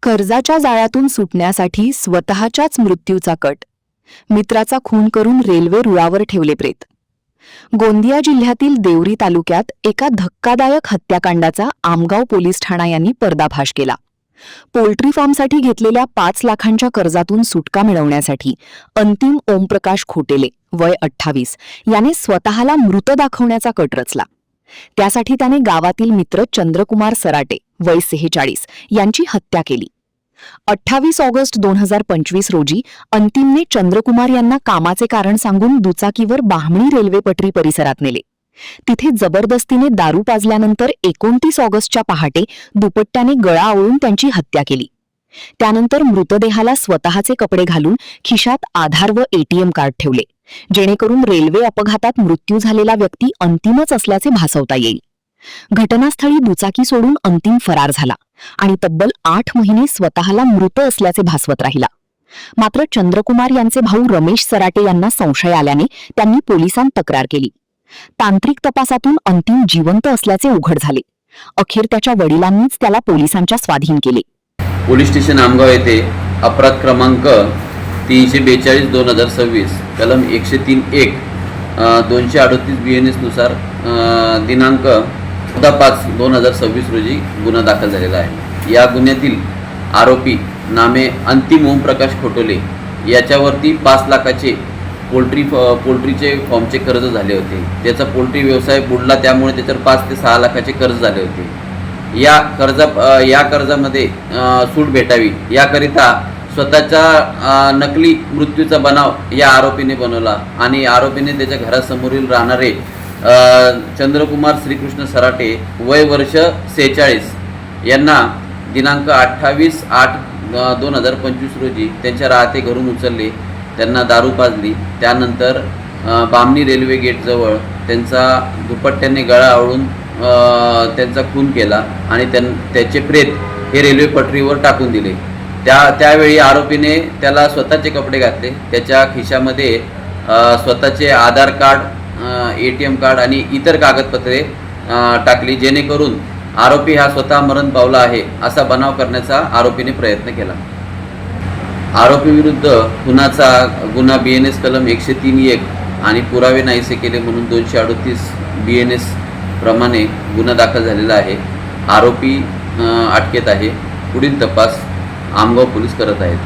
कर्जाच्या जाळ्यातून सुटण्यासाठी स्वतःच्याच मृत्यूचा कट. मित्राचा खून करून रेल्वे रुळावर ठेवले प्रेत. गोंदिया जिल्ह्यातील देवरी तालुक्यात एका धक्कादायक हत्याकांडाचा आमगाव पोलीस ठाणा यांनी पर्दाफाश केला. पोल्ट्री फार्मसाठी घेतलेल्या 5 लाखांच्या कर्जातून सुटका मिळवण्यासाठी अंतिम ओमप्रकाश खोटेले वय 28 याने स्वतःला मृत दाखवण्याचा कट रचला. त्यासाठी त्याने गावातील मित्र चंद्रकुमार सराटे वय 46 यांची हत्या केली. 28 ऑगस्ट 2025 रोजी अंतिमने चंद्रकुमार यांना कामाचे कारण सांगून दुचाकीवर बाहमणी रेल्वे पटरी परिसरात नेले. तिथे जबरदस्तीने दारू पाजल्यानंतर 29 ऑगस्टच्या पहाटे दुपट्ट्याने गळा आवळून त्यांची हत्या केली. त्यानंतर मृतदेहाला स्वतःचे कपडे घालून खिशात आधार व एटीएम कार्ड ठेवले, जेणेकरून रेल्वे अपघातात मृत्यू झालेला व्यक्ती अंतिमच असल्याचे भासवता येईल. घटनास्थळी दुचाकी सोडून अंतिम फरार झाला आणि तब्बल 8 महिने स्वतःला मृत असल्याचे भासवत राहिला. मात्र चंद्रकुमार यांचे भाऊ रमेश सराटे यांना संशय आल्याने त्यांनी पोलिसांत तक्रार केली. तांत्रिक तपासातून अंतिम जिवंत असल्याचे उघड झाले. अखेर त्याच्या वडिलांनीच त्याला पोलिसांच्या स्वाधीन केले. पोलीस स्टेशन आमगाव येथे अपराध क्रमांक 342/2026 कलम 103(1) 238 BNS नुसार दिनांक 14/5/2026 रोजी गुन्हा दाखल झालेला आहे. या गुन्ह्यातील आरोपी नामे अंतिम ओमप्रकाश खोटोले याच्यावरती 5 लाखाचे पोल्ट्रीचे फॉर्मचे कर्ज झाले होते. त्याचा पोल्ट्री व्यवसाय बुडला, त्यामुळे त्याच्यावर 5 ते 6 लाखाचे कर्ज झाले होते. या कर्जामध्ये सूट भेटावी याकरिता स्वतःच्या नकली मृत्यूचा बनाव या आरोपीने बनवला आणि आरोपीने त्याच्या घरासमोरील राहणारे चंद्रकुमार श्रीकृष्ण सराटे वय वर्ष 46 यांना दिनांक 28/8/2025 रोजी त्यांच्या राहते घरून उचलले, त्यांना दारू पाजली. त्यानंतर बामणी रेल्वे गेटजवळ त्यांचा दुपट्ट्याने गळा आवळून त्यांचा खून केला आणि त्याचे प्रेत हे रेल्वे पटरीवर टाकून दिले. त्यावेळी आरोपीने त्याला स्वतःचे कपडे घातले, त्याच्या खिशामध्ये स्वतःचे आधार कार्ड, एटीएम कार्ड आणि इतर कागदपत्रे टाकली, जेणेकरून आरोपी हा स्वतः मरण पावला आहे असा बनाव करण्याचा आरोपीने प्रयत्न केला. आरोपी विरुद्ध खुनाचा गुन्हा BNS कलम 103(1) आणि पुरावे नाहीसे केले म्हणून 238 BNS प्रमाणे गुन्हा दाखल झालेला आहे. आरोपी अटकेत आहे. पुढील तपास आमगाव पोलीस करत आहेत.